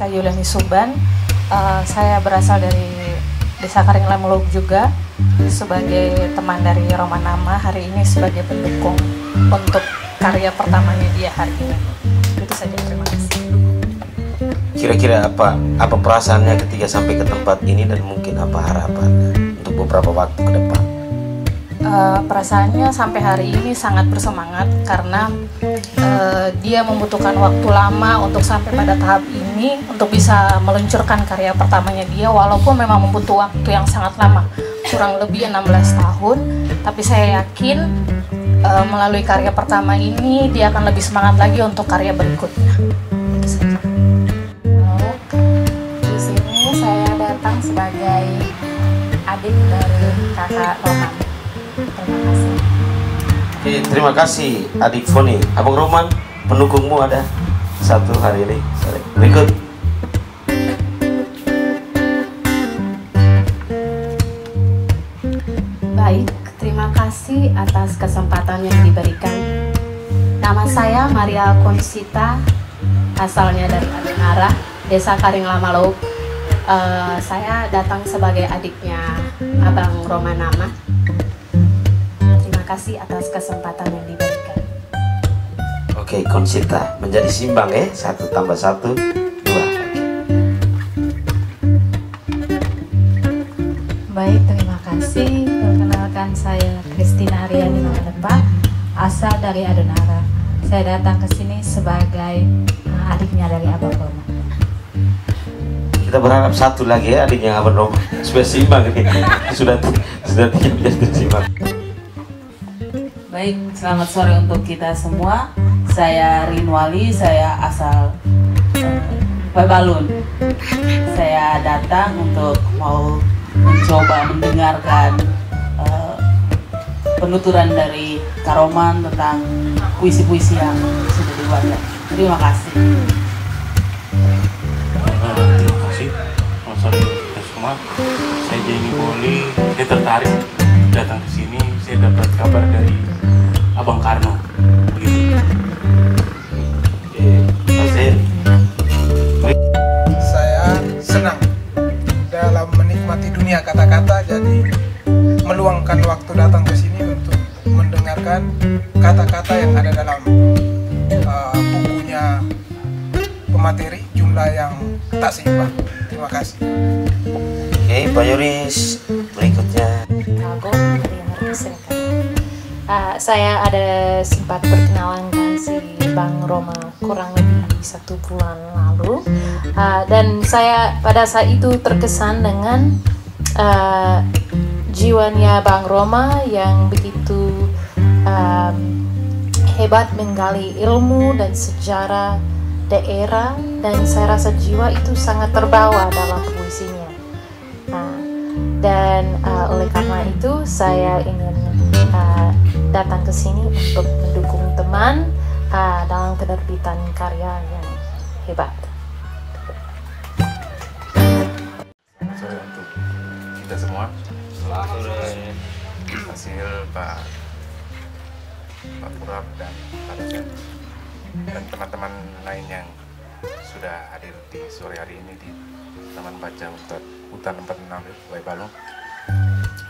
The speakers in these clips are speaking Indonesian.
Rizka Yuliani Suban. Saya berasal dari Desa Karinglamuluk juga, sebagai teman dari Romanama, hari ini sebagai pendukung untuk karya pertamanya dia hari ini. Itu saja, terima kasih. Kira-kira apa perasaannya ketika sampai ke tempat ini dan mungkin apa harapannya untuk beberapa waktu ke depan? Perasaannya sampai hari ini sangat bersemangat karena dia membutuhkan waktu lama untuk sampai pada tahap ini untuk bisa meluncurkan karya pertamanya dia, walaupun memang membutuh waktu yang sangat lama, kurang lebih 16 tahun, tapi saya yakin melalui karya pertama ini dia akan lebih semangat lagi untuk karya berikutnya. Itu saja. Di sini saya datang sebagai adik dari kakak Roman. Terima kasih. Oke, terima kasih adik Foni. Abang Roman, pendukungmu ada satu hari ini. Berikut. Baik, terima kasih atas kesempatan yang diberikan. Nama saya Maria Konsita, asalnya dari Adonara, Desa Karinglamuluk. Saya datang sebagai adiknya Abang Romanama. Terima kasih atas kesempatan yang diberikan. Oke, Konsita menjadi simbang ya, 1 tambah 1 2. Baik, terima kasih. Perkenalkan, saya Kristina Ariani Mangalepa, asal dari Adonara. Saya datang ke sini sebagai adiknya dari Abang Roman. Kita berharap satu lagi ya adiknya Abang Roman supaya simbang ini. sudah tidak menjadi simbang. Baik, selamat sore untuk kita semua. Saya Rinwali, saya asal Pebalun. Saya datang untuk mau mencoba mendengarkan penuturan dari Karoman tentang puisi-puisi yang sudah dibuatnya. Terima kasih. Terima kasih. Selamat sore kita semua. Saya Jenny Boli. Saya tertarik datang ke sini. Saya dapat kabar dari Abang Karno. Begitu. Saya senang dalam menikmati dunia kata-kata, jadi meluangkan waktu datang ke sini untuk mendengarkan kata-kata yang ada dalam bukunya pemateri, jumlah yang tak seimbang. Terima kasih. Oke, Pak Yoris, berikutnya. Saya ada sempat perkenalan dengan si Bang Roma kurang lebih 1 bulan lalu, dan saya pada saat itu terkesan dengan jiwanya Bang Roma yang begitu hebat menggali ilmu dan sejarah daerah, dan saya rasa jiwa itu sangat terbawa dalam puisinya. Dan oleh karena itu saya ingin datang ke sini untuk mendukung teman dalam penerbitan karya yang hebat. Selamat sore untuk kita semua. Selamat sore. Hasil Pak Purap dan Pak Dosen dan teman-teman lain yang sudah hadir di sore hari ini di Taman Baca Hutan 46 Waibalung.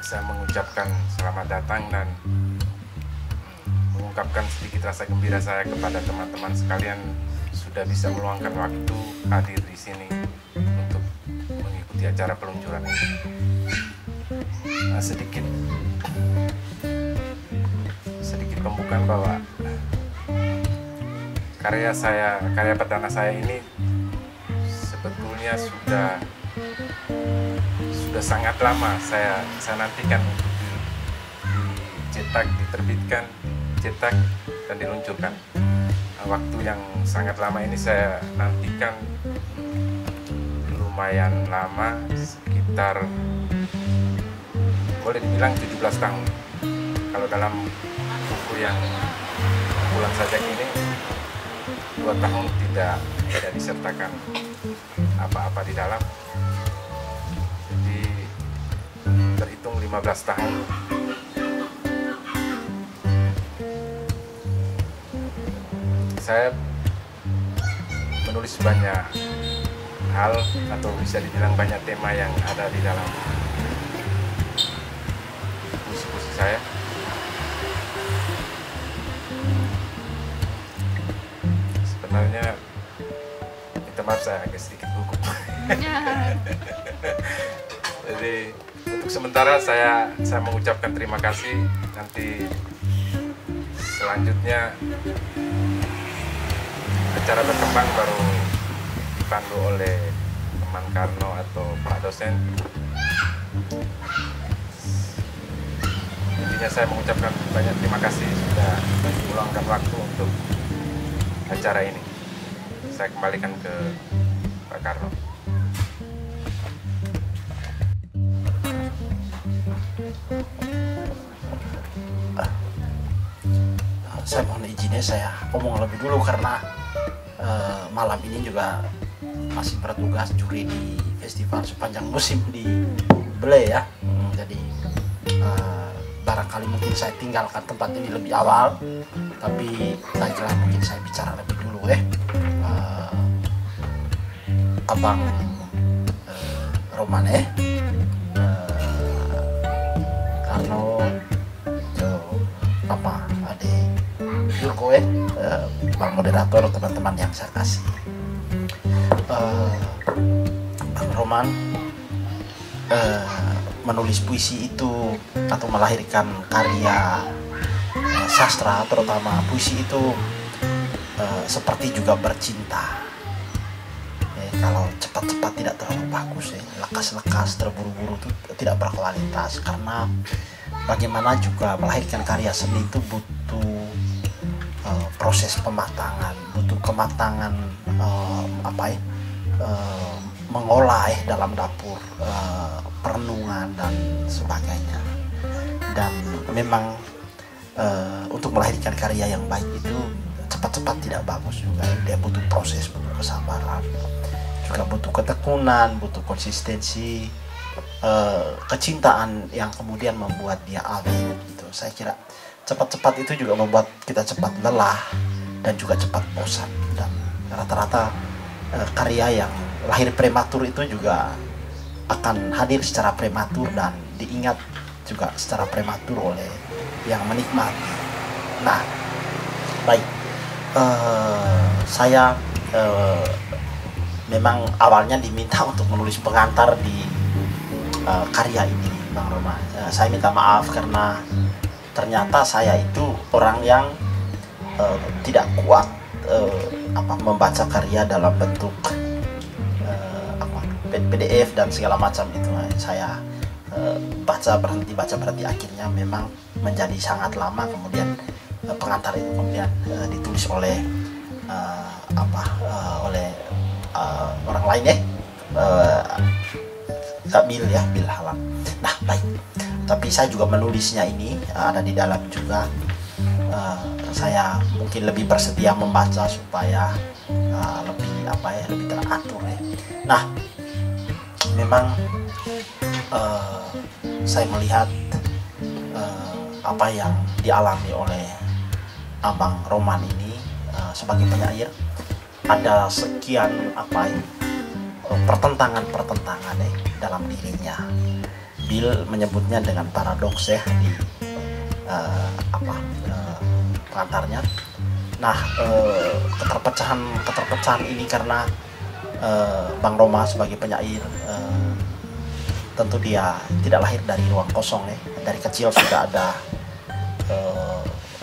Saya mengucapkan selamat datang dan mengungkapkan sedikit rasa gembira saya kepada teman-teman sekalian sudah bisa meluangkan waktu hadir di sini untuk mengikuti acara peluncuran ini. Sedikit pembukaan bahwa karya perdana saya ini sebetulnya sudah sangat lama saya nantikan untuk dicetak, diterbitkan, cetak dan diluncurkan. Waktu yang sangat lama ini saya nantikan lumayan lama, sekitar boleh dibilang 17 tahun. Kalau dalam buku yang Pulang Sajak ini 2 tahun tidak disertakan apa-apa di dalam, jadi terhitung 15 tahun. Saya menulis banyak hal atau bisa dibilang banyak tema yang ada di dalam puisi-puisi saya. Sebenarnya minta maaf saya agak sedikit gugup. Jadi untuk sementara saya mengucapkan terima kasih. Nanti selanjutnya acara berkembang baru dipandu oleh teman Karno atau Pak dosen. Intinya saya mengucapkan banyak terima kasih sudah meluangkan waktu untuk acara ini. Saya kembalikan ke Pak Karno. Saya mohon izinnya saya ngomong lebih dulu karena malam ini juga masih bertugas juri di festival sepanjang musim di Ble ya. Jadi barangkali mungkin saya tinggalkan tempat ini lebih awal, tapi baiklah mungkin saya bicara lebih dulu Abang Roman Karno Papa Ade Yurko Bang moderator, teman-teman yang saya kasih. Bang Roman menulis puisi itu atau melahirkan karya sastra, terutama puisi itu seperti juga bercinta. Kalau cepat-cepat tidak terlalu bagus, lekas-lekas terburu-buru itu tidak berkualitas, karena bagaimana juga melahirkan karya seni itu butuh proses pematangan, butuh kematangan mengolah dalam dapur, perenungan dan sebagainya. Dan memang untuk melahirkan karya yang baik itu cepat-cepat tidak bagus juga. Dia butuh proses, butuh kesabaran, juga butuh ketekunan, butuh konsistensi, kecintaan yang kemudian membuat dia awet gitu. Saya kira cepat-cepat itu juga membuat kita cepat lelah dan juga cepat bosan, dan rata-rata karya yang lahir prematur itu juga akan hadir secara prematur dan diingat juga secara prematur oleh yang menikmati. Nah, baik, saya memang awalnya diminta untuk menulis pengantar di karya ini, Bang Roma. Saya minta maaf karena ternyata saya itu orang yang tidak kuat membaca karya dalam bentuk PDF dan segala macam itu. Saya baca berhenti akhirnya memang menjadi sangat lama. Kemudian pengantar itu kemudian ditulis oleh orang lain Bil Halam. Nah, baik. Tapi saya juga menulisnya ini ada di dalam juga. Saya mungkin lebih bersedia membaca supaya lebih teratur ya. Nah, memang saya melihat apa yang dialami oleh Abang Roman ini sebagai penyair, ada sekian pertentangan dalam dirinya. Bill menyebutnya dengan paradoks di pengantarnya. Nah, keterpecahan ini karena Bang Roma sebagai penyair tentu dia tidak lahir dari ruang kosong Dari kecil sudah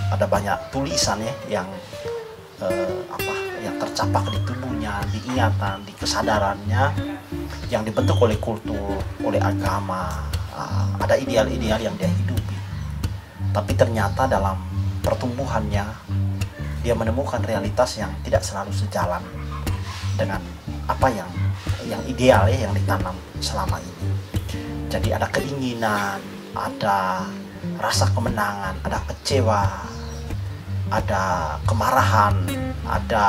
ada banyak tulisan yang tercapak di tubuhnya, di ingatan, di kesadarannya, yang dibentuk oleh kultur, oleh agama. Ada ideal-ideal yang dia hidupi, tapi ternyata dalam pertumbuhannya dia menemukan realitas yang tidak selalu sejalan dengan apa yang ideal yang ditanam selama ini. Jadi ada keinginan, ada rasa kemenangan, ada kecewa, ada kemarahan, ada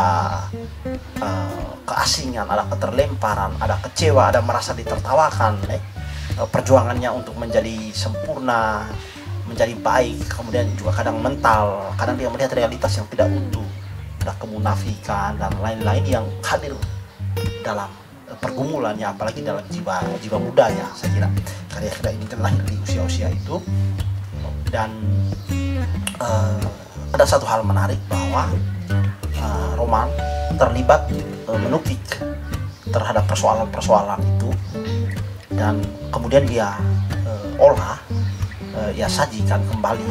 keasingan, ada keterlemparan, ada kecewa, ada merasa ditertawakan. Perjuangannya untuk menjadi sempurna, menjadi baik, kemudian juga kadang mental, kadang dia melihat realitas yang tidak utuh, ada kemunafikan dan lain-lain yang hadir dalam pergumulannya, apalagi dalam jiwa mudanya. Saya kira karya-karya ini kan lahir di usia-usia itu. Dan ada satu hal menarik bahwa Roman terlibat menukik terhadap persoalan-persoalan itu, dan kemudian dia olah, ya sajikan kembali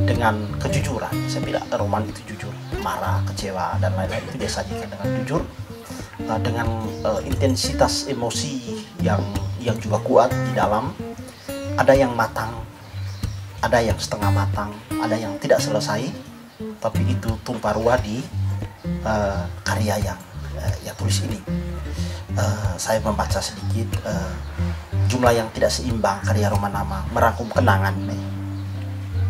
dengan kejujuran. Saya bilang Roman itu jujur, marah, kecewa dan lain-lain itu dia sajikan dengan jujur, dengan intensitas emosi yang juga kuat di dalam. Ada yang matang, ada yang setengah matang, ada yang tidak selesai, tapi itu tumpah ruah di karya yang tulis ini. Saya membaca sedikit jumlah yang tidak seimbang karya Roman Nama, merangkum kenangan,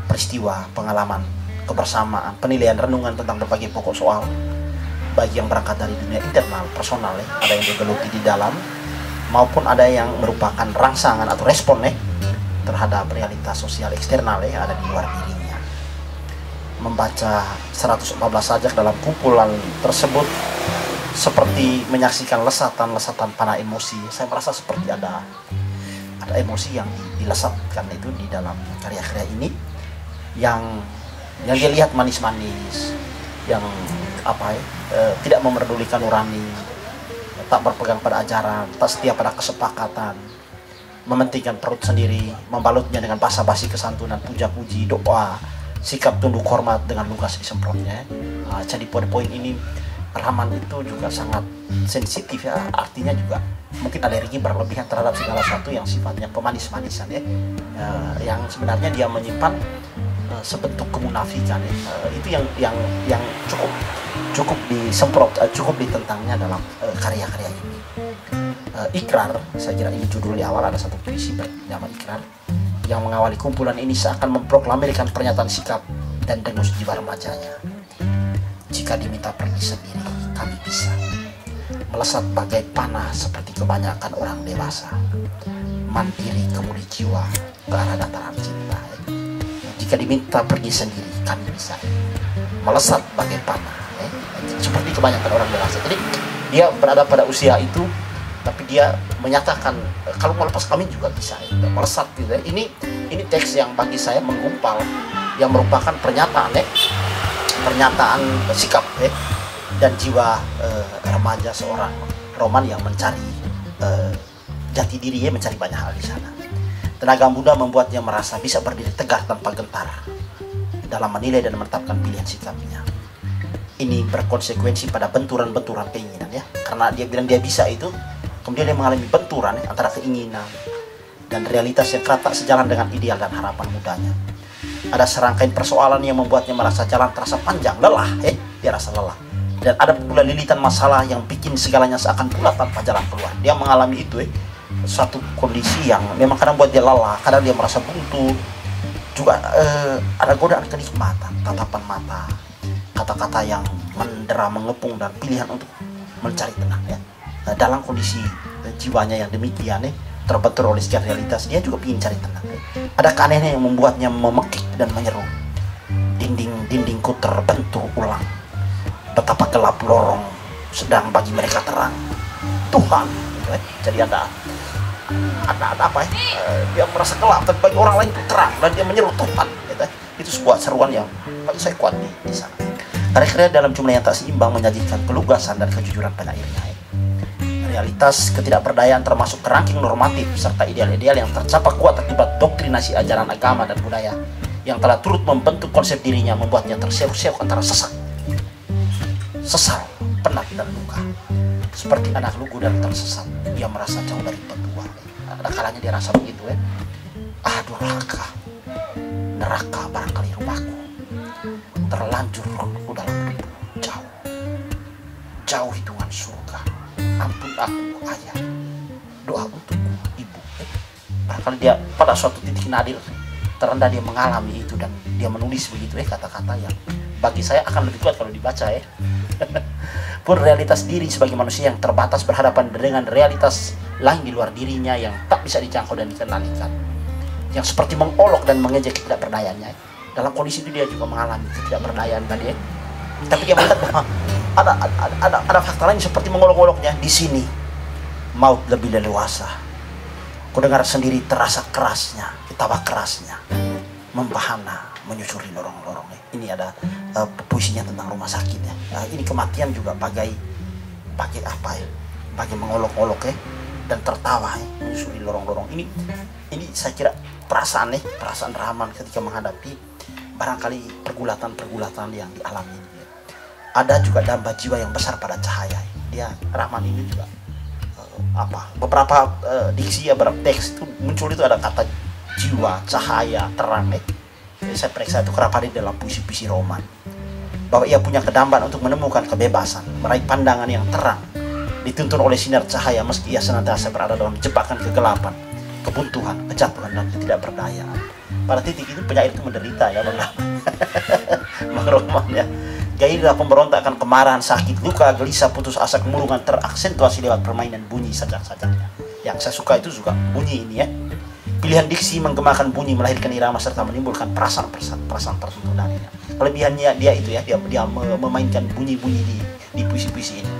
peristiwa, pengalaman, kebersamaan, penilaian, renungan tentang berbagai pokok soal, baik yang berangkat dari dunia internal, personal, ada yang digeluti di dalam, maupun ada yang merupakan rangsangan atau respon terhadap realitas sosial eksternal yang ada di luar dirinya. Membaca 114 sajak dalam kumpulan tersebut seperti menyaksikan lesatan-lesatan panah emosi. Saya merasa seperti ada emosi yang dilesatkan itu di dalam karya-karya ini, yang dia lihat manis-manis, yang tidak memerdulikan nurani, tak berpegang pada ajaran, tak setia pada kesepakatan, mementingkan perut sendiri, membalutnya dengan basa-basi kesantunan, puja-puji, doa, sikap tunduk hormat dengan lugas disemprotnya. Jadi pada poin ini Rahman itu juga sangat sensitif ya, artinya juga mungkin alergi berlebihan terhadap segala sesuatu yang sifatnya pemanis-manisan yang sebenarnya dia menyimpan sebentuk kemunafikan itu yang cukup disemprot, cukup ditentangnya dalam karya-karya ini. Ikrar, saya kira ini judul di awal, ada satu puisi bernama Ikrar yang mengawali kumpulan ini seakan memproklamirkan pernyataan sikap dan dengus jiwa remajanya. Jika diminta pergi sendiri, kami bisa melesat bagai panah seperti kebanyakan orang dewasa, mandiri kemudi jiwa ke arah dataran cinta. Jika diminta pergi sendiri, kami bisa melesat bagai panah seperti kebanyakan orang dewasa. Jadi dia berada pada usia itu, tapi dia menyatakan kalau mau lepas kami juga bisa melesat gitu. Ini teks yang bagi saya menggumpal, yang merupakan pernyataan sikap dan jiwa remaja seorang Roman yang mencari jati dirinya, mencari banyak hal di sana. Tenaga muda membuatnya merasa bisa berdiri tegar tanpa gentar dalam menilai dan menetapkan pilihan sikapnya. Ini berkonsekuensi pada benturan-benturan keinginan ya, karena dia bilang dia bisa itu, kemudian dia mengalami benturan antara keinginan dan realitas yang tak sejalan dengan ideal dan harapan mudanya. Ada serangkaian persoalan yang membuatnya merasa jalan terasa panjang, lelah, dia rasa lelah. Dan ada pula lilitan masalah yang bikin segalanya seakan pula tanpa jalan keluar. Dia mengalami itu, suatu kondisi yang memang kadang buat dia lelah, kadang dia merasa buntu. Juga ada godaan kenikmatan, tatapan mata, kata-kata yang mendera, mengepung, dan pilihan untuk mencari tenang ya. Dalam kondisi jiwanya yang demikian terbentur oleh sekian realitas, dia juga ingin cari tenang. Ada keanehan yang membuatnya memekik dan menyeru. Dinding-dindingku terbentur ulang. Betapa gelap lorong sedang bagi mereka terang. Tuhan. Jadi ada apa ya? Dia merasa gelap, tapi bagi orang lain itu terang, dan dia menyeru Tuhan. Itu sebuah seruan yang bagi saya kuat di sana. Karya-karya dalam jumlah yang tak seimbang menyajikan kelugasan dan kejujuran pada akhirnya. Realitas ketidakberdayaan termasuk kerangking normatif serta ideal-ideal yang tercapai kuat akibat doktrinasi ajaran agama dan budaya yang telah turut membentuk konsep dirinya, membuatnya terseok-seok antara sesal, penat dan luka. Seperti anak lugu dan tersesat, dia merasa jauh dari petua. Ada kalanya dia rasa begitu Aduh neraka barangkali rumahku, terlanjur aku dalam debu, jauh hitungan surga. Ampun aku ayah, doa untukku ibu. Barangkali dia pada suatu titik nadir terendah dia mengalami itu, dan dia menulis begitu kata-kata yang bagi saya akan lebih kuat kalau dibaca Pun realitas diri sebagai manusia yang terbatas berhadapan dengan realitas lain di luar dirinya yang tak bisa dijangkau dan dikendalikan, yang seperti mengolok dan mengejek ketidakberdayaannya. Dalam kondisi itu dia juga mengalami ketidakberdayaan tadi tapi dia melihat bahwa ada fakta lain seperti mengolok-oloknya. Di sini maut lebih leluasa. Ku dengar sendiri terasa kerasnya, ketawa kerasnya, membahana, menyusuri lorong-lorong. Ini ada puisinya tentang rumah sakit ya. Ini kematian juga bagai apa ya? Bagai mengolok-olok ya, dan tertawa ya, menyusuri lorong-lorong. Ini saya kira perasaan Rahman ketika menghadapi barangkali pergulatan-pergulatan yang dialami. Ada juga damba jiwa yang besar pada cahaya. Rahman ini juga beberapa diksi ya, beberapa teks itu muncul itu ada kata jiwa, cahaya, terang. Saya periksa itu kerap ada dalam puisi-puisi Roman, bahwa ia punya kedambahan untuk menemukan kebebasan, meraih pandangan yang terang, dituntun oleh sinar cahaya meski ia senantiasa berada dalam jebakan kegelapan, kebuntuan, kejatuhan, dan ketidakberdayaan. Pada titik itu penyair itu menderita ya, Bang Roman ya. Gairah pemberontakan, kemarahan, sakit, luka, gelisah, putus asa, kemurungan teraksentuasi lewat permainan bunyi sajak-sajaknya. Yang saya suka itu juga bunyi ini ya. Pilihan diksi menggemakan bunyi, melahirkan irama serta menimbulkan perasaan tertentu darinya. Kelebihannya dia itu ya, dia memainkan bunyi-bunyi di puisi-puisi ini.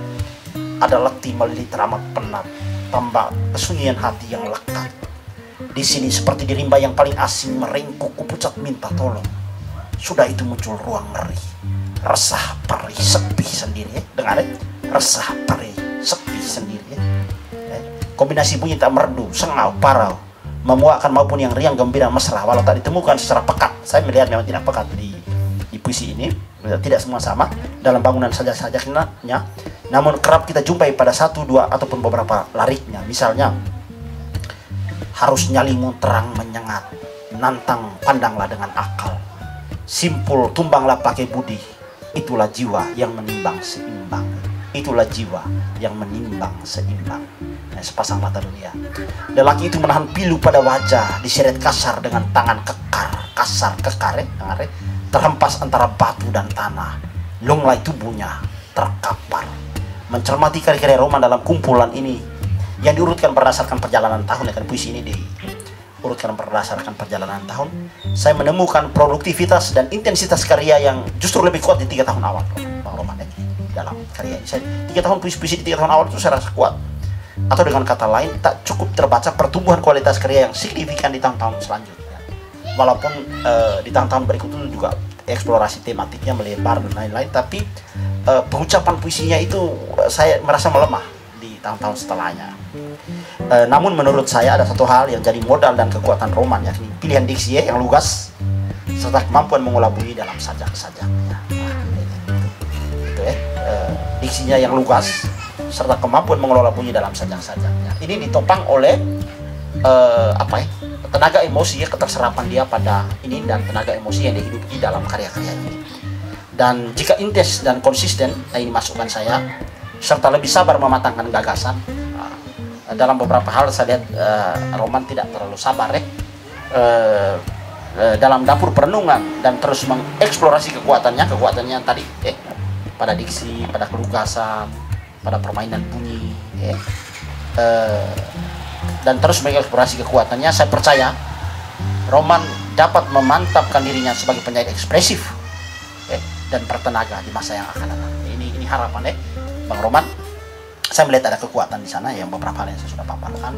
Ada letih melilit teramat penat, tambah kesunyian hati yang lekat. Di sini seperti di rimba yang paling asing merengkuk kupucat minta tolong. Sudah itu muncul ruang ngeri, resah, perih, sepi sendiri ya. Dengar ya, resah, perih, sepi sendiri ya. Kombinasi bunyi tak merdu, sengau, parau, memuakkan maupun yang riang, gembira, mesra, walau tak ditemukan secara pekat. Saya melihat memang tidak pekat di puisi ini, tidak semua sama dalam bangunan sajak-sajaknya, namun kerap kita jumpai pada satu, dua, ataupun beberapa lariknya. Misalnya, harus nyalimu terang menyengat, nantang pandanglah dengan akal, simpul tumbanglah pakai budi, itulah jiwa yang menimbang seimbang, itulah jiwa yang menimbang seimbang. Sepasang mata dunia, lelaki itu menahan pilu pada wajah, diseret kasar dengan tangan kekar, terhempas antara batu dan tanah, lunglai tubuhnya terkapar. Mencermati karya-karya Roman dalam kumpulan ini yang diurutkan berdasarkan perjalanan tahun, ya kan, puisi ini diurutkan berdasarkan perjalanan tahun, saya menemukan produktivitas dan intensitas karya yang justru lebih kuat di 3 tahun awal Bang Roman ya. Dalam karya ini, 3 tahun puisi di 3 tahun awal itu saya rasa kuat. Atau dengan kata lain, tak cukup terbaca pertumbuhan kualitas karya yang signifikan di tahun-tahun selanjutnya. Walaupun di tahun-tahun berikut itu juga eksplorasi tematiknya melebar dan lain-lain, tapi pengucapan puisinya itu saya merasa melemah di tahun-tahun setelahnya. Namun menurut saya ada satu hal yang jadi modal dan kekuatan Roman, yakni pilihan diksi yang lugas serta kemampuan mengolah bunyi dalam sajak-sajaknya. Itu ya, diksinya yang lugas serta kemampuan mengelola bunyi dalam sajak-sajaknya. Ini ditopang oleh tenaga emosi ya, keterserapan dia pada ini, dan tenaga emosi yang dihidupi dalam karya-karya ini. Dan jika intens dan konsisten, ini masukan saya, serta lebih sabar mematangkan gagasan. Dalam beberapa hal saya lihat Roman tidak terlalu sabar ya, dalam dapur perenungan, dan terus mengeksplorasi kekuatannya tadi pada diksi, pada kelugasan, pada permainan bunyi ya. Dan terus mengeksplorasi kekuatannya. Saya percaya Roman dapat memantapkan dirinya sebagai penyair ekspresif ya, dan bertenaga di masa yang akan datang. Ini harapan ya Bang Roman. Saya melihat ada kekuatan di sana yang beberapa hal yang saya sudah paparkan.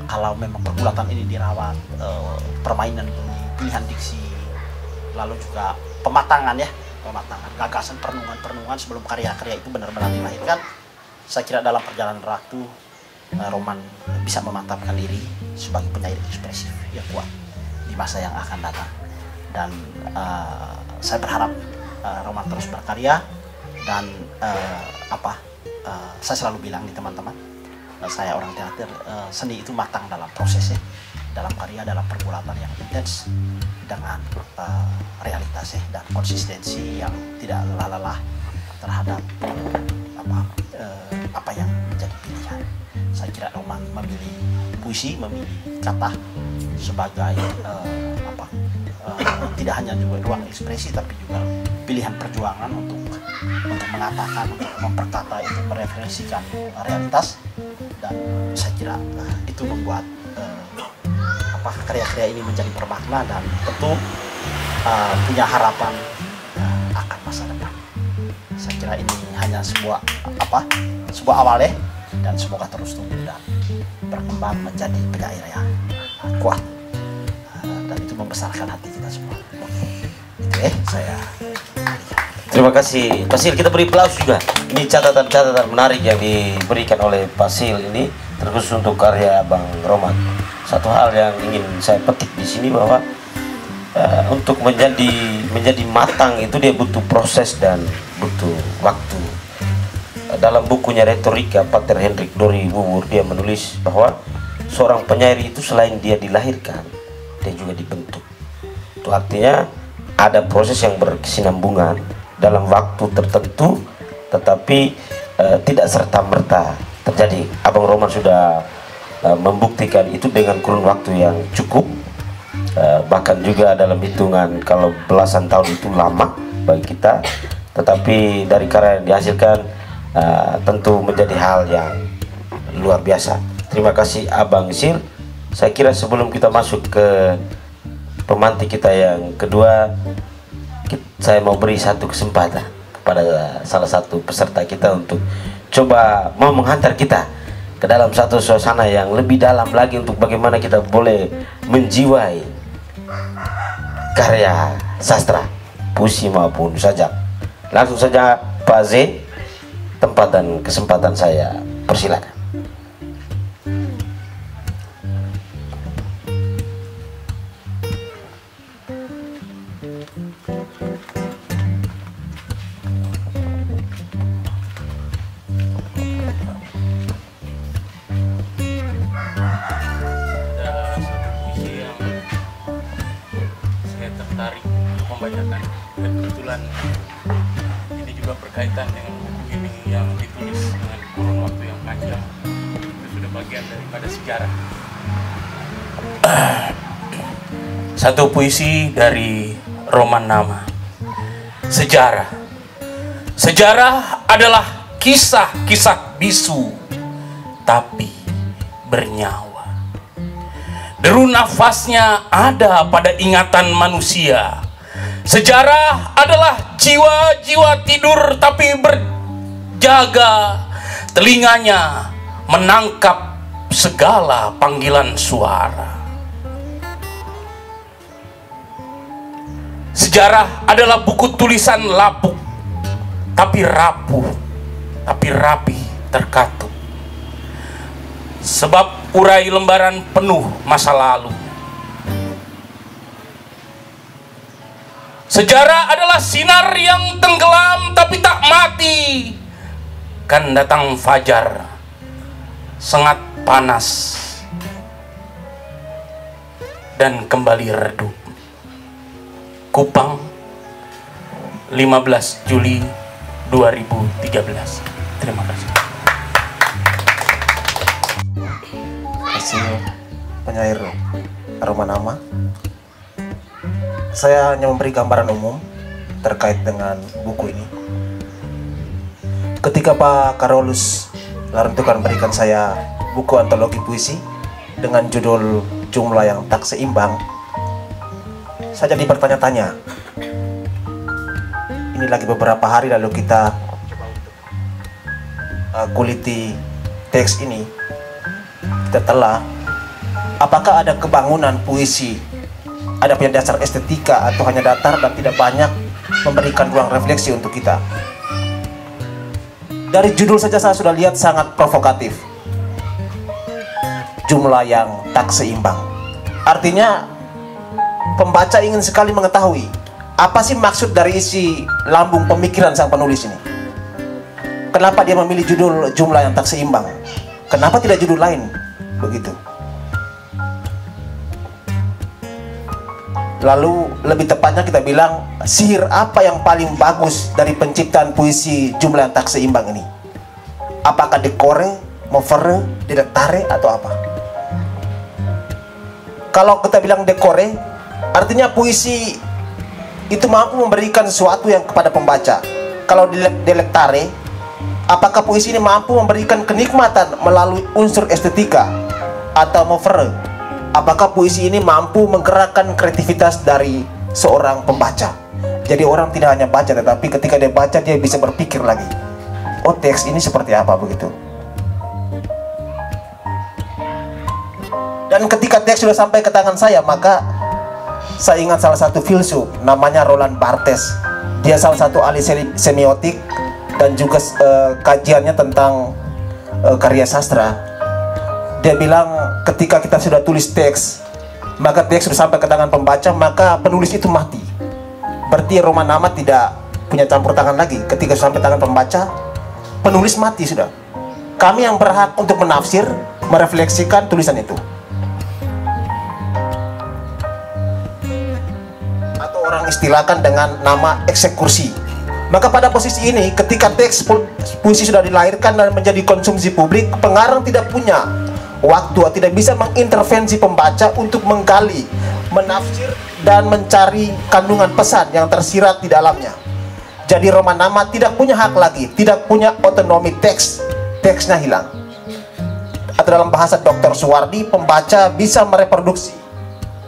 Kalau memang pergulatan ini dirawat, permainan bunyi, pilihan diksi, lalu juga pematangan gagasan, perenungan sebelum karya-karya itu benar-benar dilahirkan, saya kira dalam perjalanan waktu Roman bisa memantapkan diri sebagai penyair ekspresif yang kuat di masa yang akan datang. Dan saya berharap Roman terus berkarya, dan saya selalu bilang di teman-teman, saya orang teater, seni itu matang dalam prosesnya, dalam karya, dalam pergulatan yang intens dengan realitas dan konsistensi yang tidak lelah-lelah terhadap apa yang menjadi pilihan. Saya kira Roman memilih puisi, memilih kata sebagai tidak hanya juga ruang ekspresi, tapi juga pilihan perjuangan untuk mengatakan, untuk memperkata, itu mereferensikan realitas. Dan saya kira itu membuat karya-karya ini menjadi bermakna dan tentu punya harapan akan masa depan. Saya kira ini hanya sebuah awal ya, dan semoga terus tumbuh dan berkembang menjadi penyair yang kuat, dan itu membesarkan hati kita semua. Itu saya. Terima kasih Pak Sil, kita beri aplaus juga. Ini catatan-catatan menarik yang diberikan oleh Pak Sil ini terkhusus untuk karya Bang Roman. Satu hal yang ingin saya petik di sini bahwa untuk menjadi matang itu dia butuh proses dan butuh waktu. Dalam bukunya Retorika, Pater Hendrik Dori Wuwur, dia menulis bahwa seorang penyair itu selain dia dilahirkan, dia juga dibentuk. Itu artinya ada proses yang berkesinambungan dalam waktu tertentu, tetapi tidak serta-merta terjadi. Abang Roman sudah membuktikan itu dengan kurun waktu yang cukup, bahkan juga dalam hitungan kalau belasan tahun itu lama bagi kita, tetapi dari karya yang dihasilkan tentu menjadi hal yang luar biasa. Terima kasih Abang Sil. Saya kira sebelum kita masuk ke pemantik kita yang kedua, saya mau beri satu kesempatan kepada salah satu peserta kita untuk coba mau menghantar kita ke dalam satu suasana yang lebih dalam lagi untuk bagaimana kita boleh menjiwai karya sastra, puisi maupun sajak. Langsung saja Pak Z, tempat dan kesempatan saya persilakan. Membacakan, dan kebetulan ini juga berkaitan dengan buku ini yang ditulis dengan kurun waktu yang panjang. Itu sudah bagian daripada sejarah. Satu puisi dari Roman Nama. Sejarah. Sejarah adalah kisah-kisah bisu tapi bernyawa. Deru nafasnya ada pada ingatan manusia. Sejarah adalah jiwa-jiwa tidur tapi berjaga, telinganya menangkap segala panggilan suara. Sejarah adalah buku tulisan lapuk tapi rapuh, tapi rapi terkatup. Sebab urai lembaran penuh masa lalu. Sejarah adalah sinar yang tenggelam tapi tak mati. Kan datang fajar, sangat panas, dan kembali redup. Kupang, 15 Juli 2013. Terima kasih. Terima kasih penyair Roman Nama. Saya hanya memberi gambaran umum terkait dengan buku ini. Ketika Pak Carolus Laruntukan berikan saya buku antologi puisi dengan judul Jumlah yang Tak Seimbang, saya jadi bertanya-tanya. Ini lagi beberapa hari lalu kita kuliti teks ini, kita telah apakah ada kebangunan puisi, ada punya dasar estetika atau hanya datar dan tidak banyak memberikan ruang refleksi untuk kita. Dari judul saja saya sudah lihat sangat provokatif. Jumlah yang tak seimbang. Artinya pembaca ingin sekali mengetahui apa sih maksud dari isi lambung pemikiran sang penulis ini. Kenapa dia memilih judul Jumlah yang Tak Seimbang? Kenapa tidak judul lain? Begitu. Lalu lebih tepatnya kita bilang, sihir apa yang paling bagus dari penciptaan puisi Jumlah yang Tak Seimbang ini? Apakah dekore, movere, didaktare, atau apa? Kalau kita bilang dekore, artinya puisi itu mampu memberikan sesuatu yang kepada pembaca. Kalau dilektare, apakah puisi ini mampu memberikan kenikmatan melalui unsur estetika? Atau movere, apakah puisi ini mampu menggerakkan kreativitas dari seorang pembaca? Jadi orang tidak hanya baca, tetapi ketika dia baca dia bisa berpikir lagi. Oh, teks ini seperti apa begitu? Dan ketika teks sudah sampai ke tangan saya, maka saya ingat salah satu filsuf namanya Roland Barthes. Dia salah satu ahli semiotik dan juga kajiannya tentang karya sastra. Dia bilang ketika kita sudah tulis teks, maka teks sudah sampai ke tangan pembaca, maka penulis itu mati. Berarti Roma Nama tidak punya campur tangan lagi. Ketika sampai tangan pembaca, penulis mati sudah. Kami yang berhak untuk menafsir, merefleksikan tulisan itu. Atau orang istilahkan dengan nama eksekusi. Maka pada posisi ini, ketika teks puisi sudah dilahirkan dan menjadi konsumsi publik, pengarang tidak punya waktu, tidak bisa mengintervensi pembaca untuk menggali, menafsir, dan mencari kandungan pesan yang tersirat di dalamnya. Jadi Roma Nama tidak punya hak lagi, tidak punya otonomi teks. Teksnya hilang. Atau dalam bahasa Dr. Suwardi, pembaca bisa mereproduksi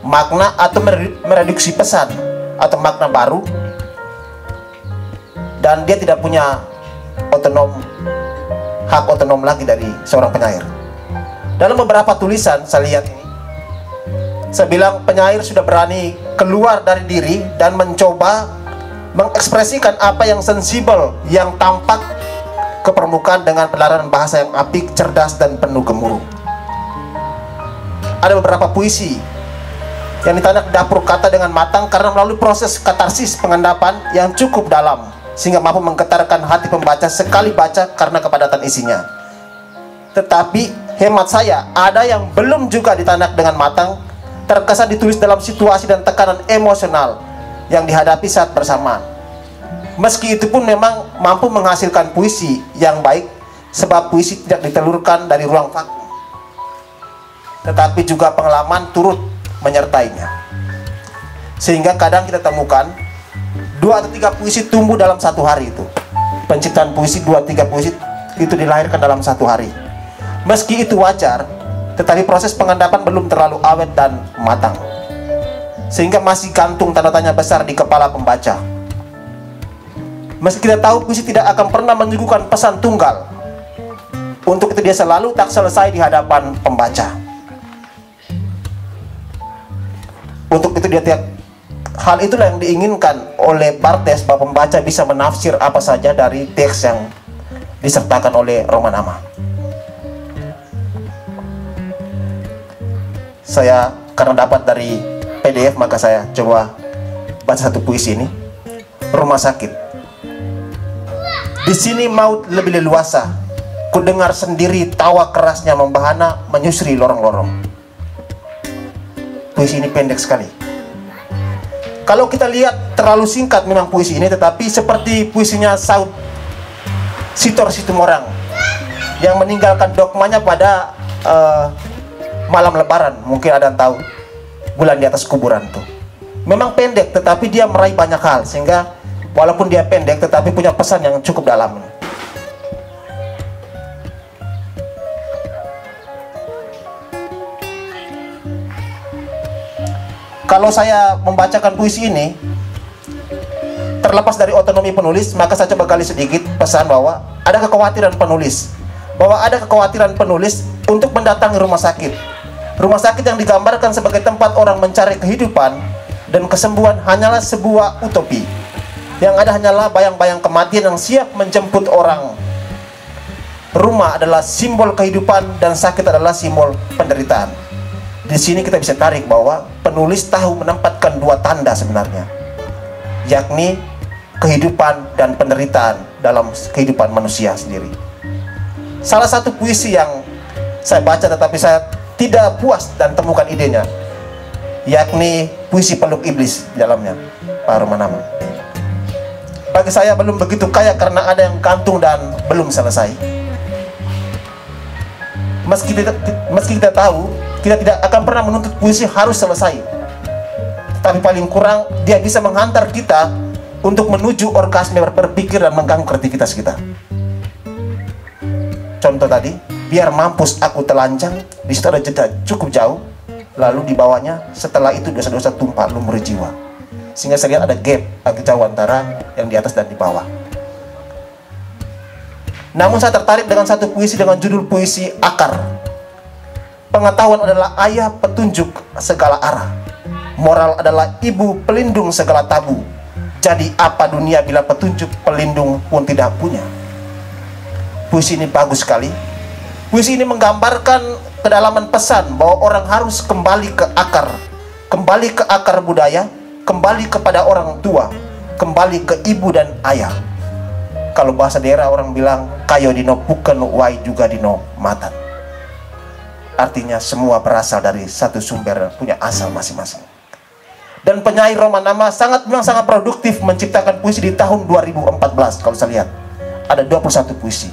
makna atau mereduksi pesan atau makna baru, dan dia tidak punya hak otonom lagi dari seorang penyair. Dalam beberapa tulisan saya lihat ini, saya bilang penyair sudah berani keluar dari diri dan mencoba mengekspresikan apa yang sensibel, yang tampak ke permukaan dengan pelaranan bahasa yang apik, cerdas, dan penuh gemuruh. Ada beberapa puisi yang ditanak dapur kata dengan matang karena melalui proses katarsis pengendapan yang cukup dalam, sehingga mampu menggetarkan hati pembaca sekali baca karena kepadatan isinya. Tetapi hemat saya, ada yang belum juga ditanak dengan matang, terkesan ditulis dalam situasi dan tekanan emosional yang dihadapi saat bersamaan. Meski itu pun memang mampu menghasilkan puisi yang baik, sebab puisi tidak ditelurkan dari ruang vakum, tetapi juga pengalaman turut menyertainya. Sehingga kadang kita temukan 2 atau 3 puisi tumbuh dalam satu hari itu. Penciptaan puisi 2-3 puisi itu dilahirkan dalam satu hari. Meski itu wajar, tetapi proses pengendapan belum terlalu awet dan matang, sehingga masih gantung tanda tanya besar di kepala pembaca. Meski kita tahu puisi tidak akan pernah menyuguhkan pesan tunggal, untuk itu dia selalu tak selesai di hadapan pembaca. Untuk itu hal itulah yang diinginkan oleh Barthes, bahwa pembaca bisa menafsir apa saja dari teks yang disertakan oleh Roma Nama. Saya karena dapat dari PDF, maka saya coba baca satu puisi ini. Rumah sakit. Di sini maut lebih leluasa. Ku dengar sendiri tawa kerasnya membahana menyusuri lorong-lorong. Puisi ini pendek sekali. Kalau kita lihat terlalu singkat memang puisi ini, tetapi seperti puisinya Saud Sitor Situmorang yang meninggalkan dogmanya pada malam lebaran. Mungkin ada yang tahu Bulan di Atas Kuburan tuh. Memang pendek, tetapi dia meraih banyak hal, sehingga walaupun dia pendek tetapi punya pesan yang cukup dalam. Kalau saya membacakan puisi ini, terlepas dari otonomi penulis, maka saya coba gali sedikit pesan bahwa ada kekhawatiran penulis, untuk mendatangi rumah sakit. Rumah sakit yang digambarkan sebagai tempat orang mencari kehidupan dan kesembuhan hanyalah sebuah utopi. Yang ada hanyalah bayang-bayang kematian yang siap menjemput orang. Rumah adalah simbol kehidupan dan sakit adalah simbol penderitaan. Di sini kita bisa tarik bahwa penulis tahu menempatkan 2 tanda sebenarnya, yakni kehidupan dan penderitaan dalam kehidupan manusia sendiri. Salah satu puisi yang saya baca tetapi saya tidak puas dan temukan idenya, yakni puisi Peluk Iblis di dalamnya, Pak Roma Nama. Bagi saya belum begitu kaya karena ada yang gantung dan belum selesai. Meski kita tahu kita tidak akan pernah menuntut puisi harus selesai, tapi paling kurang dia bisa menghantar kita untuk menuju orgasme berpikir dan mengganggu kreativitas kita. Contoh tadi, biar mampus aku telanjang, di situ ada jeda cukup jauh, lalu di bawahnya setelah itu dosa-dosa tumpah lumuri jiwa, sehingga saya lihat ada gap agak jauh antara yang di atas dan di bawah. Namun saya tertarik dengan satu puisi dengan judul puisi Akar. Pengetahuan adalah ayah petunjuk segala arah. Moral adalah ibu pelindung segala tabu. Jadi apa dunia bila petunjuk pelindung pun tidak punya? Puisi ini bagus sekali. Puisi ini menggambarkan kedalaman pesan bahwa orang harus kembali ke akar budaya, kembali kepada orang tua, kembali ke ibu dan ayah. Kalau bahasa daerah orang bilang kayo dino puken wai juga dino matan. Artinya semua berasal dari satu sumber, punya asal masing-masing. Dan penyair Roman Nama memang sangat produktif menciptakan puisi di tahun 2014. Kalau saya lihat ada 21 puisi.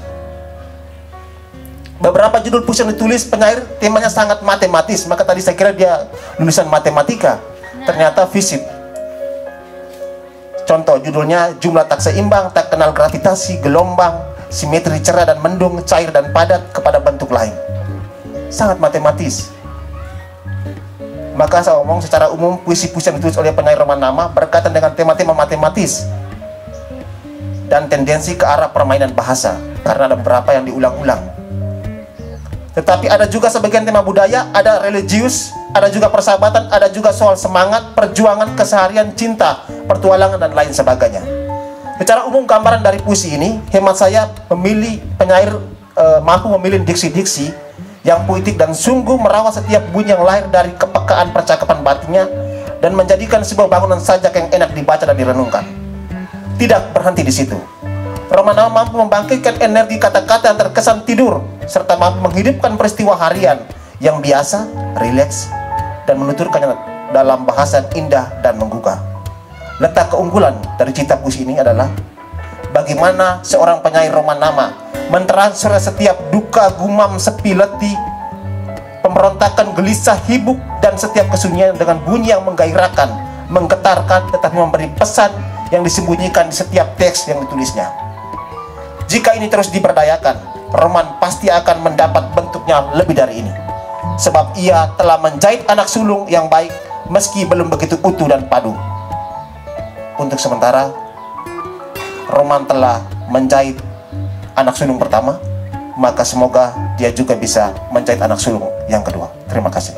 Beberapa judul puisi yang ditulis penyair temanya sangat matematis, maka tadi saya kira dia lulusan matematika, ternyata fisik. Contoh judulnya jumlah tak seimbang, tak kenal gravitasi, gelombang, simetri cerah dan mendung, cair dan padat kepada bentuk lain. Sangat matematis. Maka saya omong secara umum puisi-puisi yang ditulis oleh penyair Roman Nama berkaitan dengan tema-tema matematis dan tendensi ke arah permainan bahasa, karena ada beberapa yang diulang-ulang. Tetapi ada juga sebagian tema budaya, ada religius, ada juga persahabatan, ada juga soal semangat, perjuangan, keseharian, cinta, pertualangan dan lain sebagainya. Secara umum gambaran dari puisi ini, hemat saya penyair mampu memilih diksi-diksi yang puitik dan sungguh merawat setiap bunyi yang lahir dari kepekaan percakapan batinnya dan menjadikan sebuah bangunan sajak yang enak dibaca dan direnungkan. Tidak berhenti di situ. Roman Nama mampu membangkitkan energi kata-kata yang terkesan tidur serta mampu menghidupkan peristiwa harian yang biasa, rileks, dan menuturkannya dalam bahasa yang indah dan menggugah. Letak keunggulan dari cipta puisi ini adalah bagaimana seorang penyair Roman Nama mentransfer setiap duka, gumam, sepi, letih, pemberontakan, gelisah, hibuk, dan setiap kesunyian dengan bunyi yang menggairahkan, menggetarkan, tetapi memberi pesan yang disembunyikan di setiap teks yang ditulisnya. Jika ini terus diberdayakan, roman pasti akan mendapat bentuknya lebih dari ini. Sebab ia telah menjahit anak sulung yang baik meski belum begitu utuh dan padu. Untuk sementara, roman telah menjahit anak sulung pertama, maka semoga dia juga bisa menjahit anak sulung yang kedua. Terima kasih.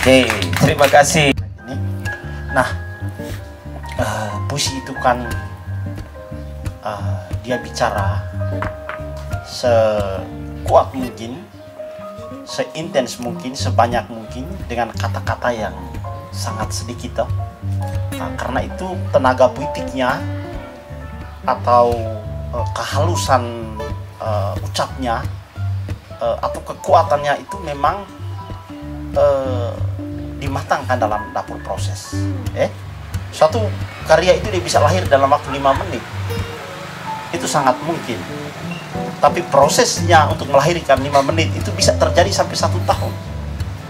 Oke, terima kasih. Nah, puisi itu kan dia bicara sekuat mungkin, seintens mungkin, sebanyak mungkin dengan kata-kata yang sangat sedikit. Karena itu tenaga puitiknya atau kehalusan ucapnya atau kekuatannya itu memang dimatangkan dalam dapur proses. Suatu karya itu dia bisa lahir dalam waktu 5 menit, itu sangat mungkin. Tapi prosesnya untuk melahirkan 5 menit itu bisa terjadi sampai 1 tahun,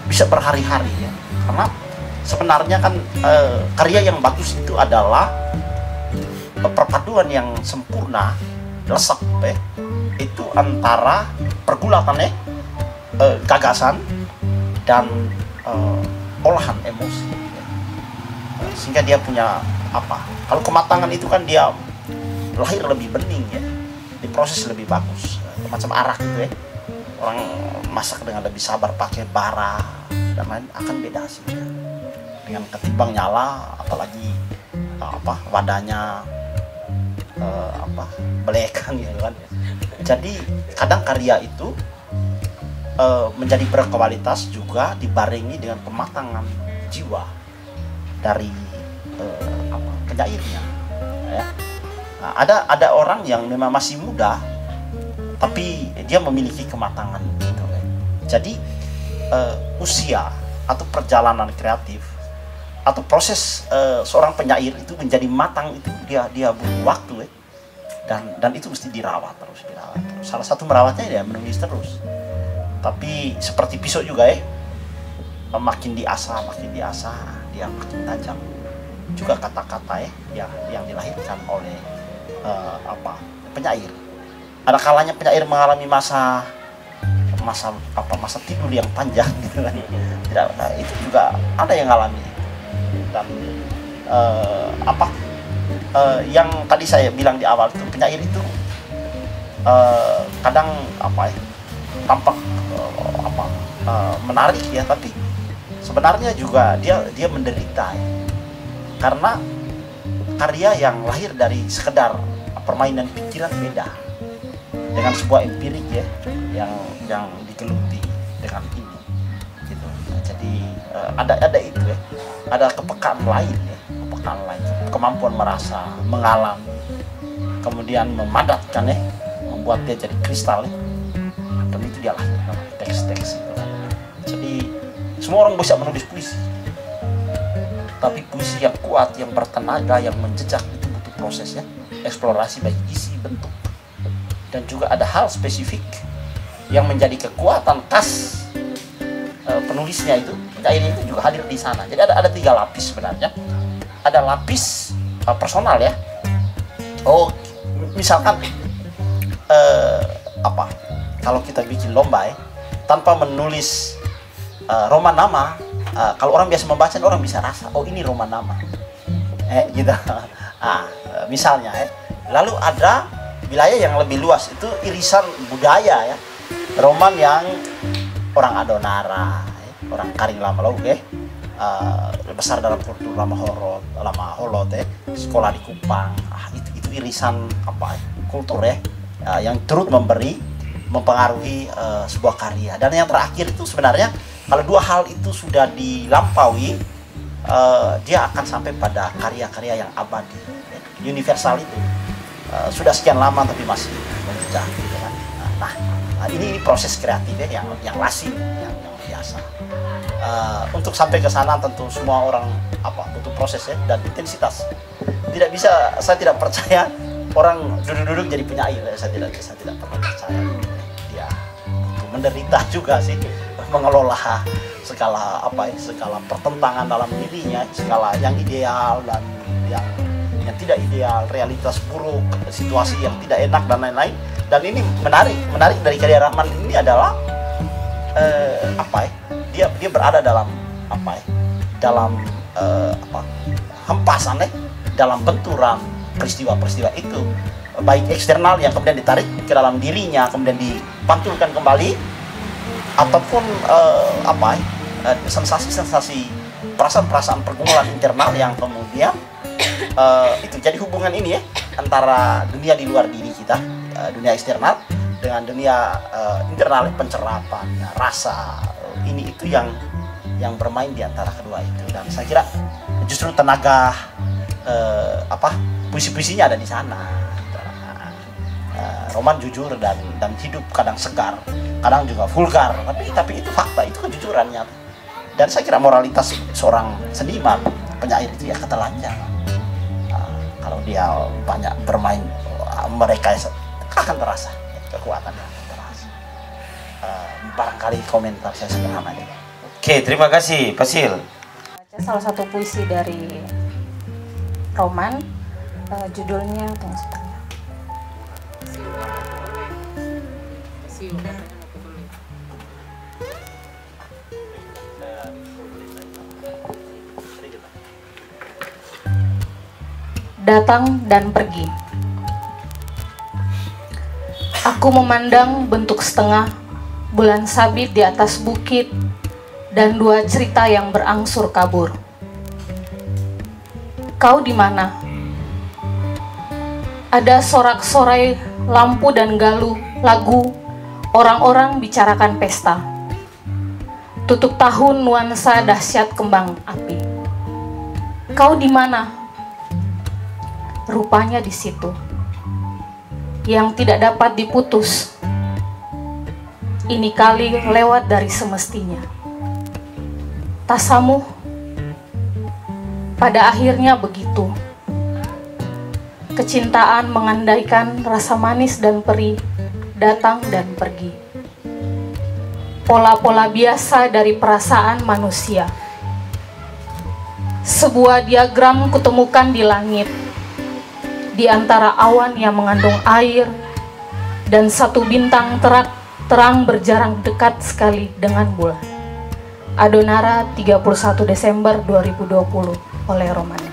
bisa berhari-hari ya. Karena sebenarnya kan karya yang bagus itu adalah perpaduan yang sempurna, lesap itu antara pergulatan gagasan dan olahan emosi, sehingga dia punya apa? Kalau kematangan itu kan dia lahir lebih bening ya, diproses lebih bagus, macam arak gitu ya. Orang masak dengan lebih sabar pakai bara dan lain akan beda hasilnya dengan ketimbang nyala, apalagi wadahnya belekan gitu kan. Jadi kadang karya itu menjadi berkualitas juga dibarengi dengan kematangan jiwa dari penyairnya ya. Nah, ada orang yang memang masih muda tapi dia memiliki kematangan gitu ya. Jadi usia atau perjalanan kreatif atau proses seorang penyair itu menjadi matang itu dia butuh waktu ya. Dan itu mesti dirawat terus. Salah satu merawatnya dia menulis terus. Tapi seperti pisau juga ya, makin diasah dia makin tajam. Juga kata-kata ya yang dilahirkan oleh penyair. Ada kalanya penyair mengalami masa tidur yang panjang gitu kan. Itu juga ada yang alami. Dan yang tadi saya bilang di awal itu penyair itu kadang tampak menarik ya, tapi sebenarnya juga dia menderita ya. Karena karya yang lahir dari sekedar permainan pikiran beda dengan sebuah empirik ya yang digeluti dengan ini gitu. Jadi ada itu ya, ada kepekaan lain ya, kemampuan merasa, mengalami, kemudian memadatkan ya, membuat dia jadi kristal ya. Dan itu dia lahir dalam teks-teks itu kan. Jadi semua orang bisa menulis puisi, tapi puisi yang kuat, yang bertenaga, yang menjejak itu butuh proses ya, eksplorasi baik isi, bentuk, dan juga ada hal spesifik yang menjadi kekuatan khas penulisnya itu. Penyairnya itu juga hadir di sana. Jadi ada 3 lapis sebenarnya. Ada lapis personal ya. Oh, misalkan kalau kita bikin lomba ya, tanpa menulis roman nama, kalau orang biasa membaca, orang bisa rasa, oh ini roman nama, gitu. Misalnya ya. Lalu ada wilayah yang lebih luas, itu irisan budaya ya, roman yang orang Adonara, ya, orang Karing Lama Laut ya, besar dalam kultur Lama Holot ya, sekolah di Kupang, itu irisan kultur ya, yang turut mempengaruhi sebuah karya. Dan yang terakhir itu sebenarnya kalau 2 hal itu sudah dilampaui, dia akan sampai pada karya-karya yang abadi, ya, universal itu. Sudah sekian lama tapi masih menjejak gitu kan. Nah, ini proses kreatif ya, yang lazim, yang biasa. Untuk sampai ke sana tentu semua orang butuh proses ya, dan intensitas. Saya tidak percaya orang duduk-duduk jadi penyair. Saya tidak pernah percaya. Dia butuh menderita juga sih, mengelola skala pertentangan dalam dirinya, skala yang ideal dan yang tidak ideal, realitas buruk, situasi yang tidak enak dan lain-lain. Dan ini menarik dari karya Rahman ini adalah dia berada dalam hempasan dalam benturan peristiwa-peristiwa itu, baik eksternal yang kemudian ditarik ke dalam dirinya, kemudian dipantulkan kembali, ataupun sensasi-sensasi, perasaan-perasaan pergumulan internal yang kemudian itu jadi hubungan ini ya, antara dunia di luar diri kita, dunia eksternal, dengan dunia internal, pencerapan, rasa, ini itu yang bermain di antara kedua itu. Dan saya kira justru tenaga puisi-puisinya ada di sana. Roman jujur dan hidup, kadang segar, kadang juga vulgar, tapi itu fakta, itu kejujurannya. Dan saya kira moralitas seorang seniman, penyair itu ya ketelanjangan. Kalau dia banyak bermain, mereka akan terasa kekuatan yang terasa. Barangkali komentar saya sederhana aja. Oke, terima kasih Pak Sil. Salah satu puisi dari Roman, judulnya tunggu sebentar. Datang dan pergi. Aku memandang bentuk setengah bulan sabit di atas bukit dan 2 cerita yang berangsur kabur. Kau di mana? Ada sorak-sorai lampu dan galuh lagu, orang-orang bicarakan pesta. Tutup tahun nuansa dahsyat kembang api. Kau di mana? Rupanya di situ, yang tidak dapat diputus. Ini kali lewat dari semestinya. Tasamu pada akhirnya begitu. Kecintaan mengandaikan rasa manis dan perih, datang dan pergi. Pola-pola biasa dari perasaan manusia. Sebuah diagram kutemukan di langit, di antara awan yang mengandung air, dan 1 bintang terang berjarak dekat sekali dengan bulan. Adonara, 31 Desember 2020 oleh Roman.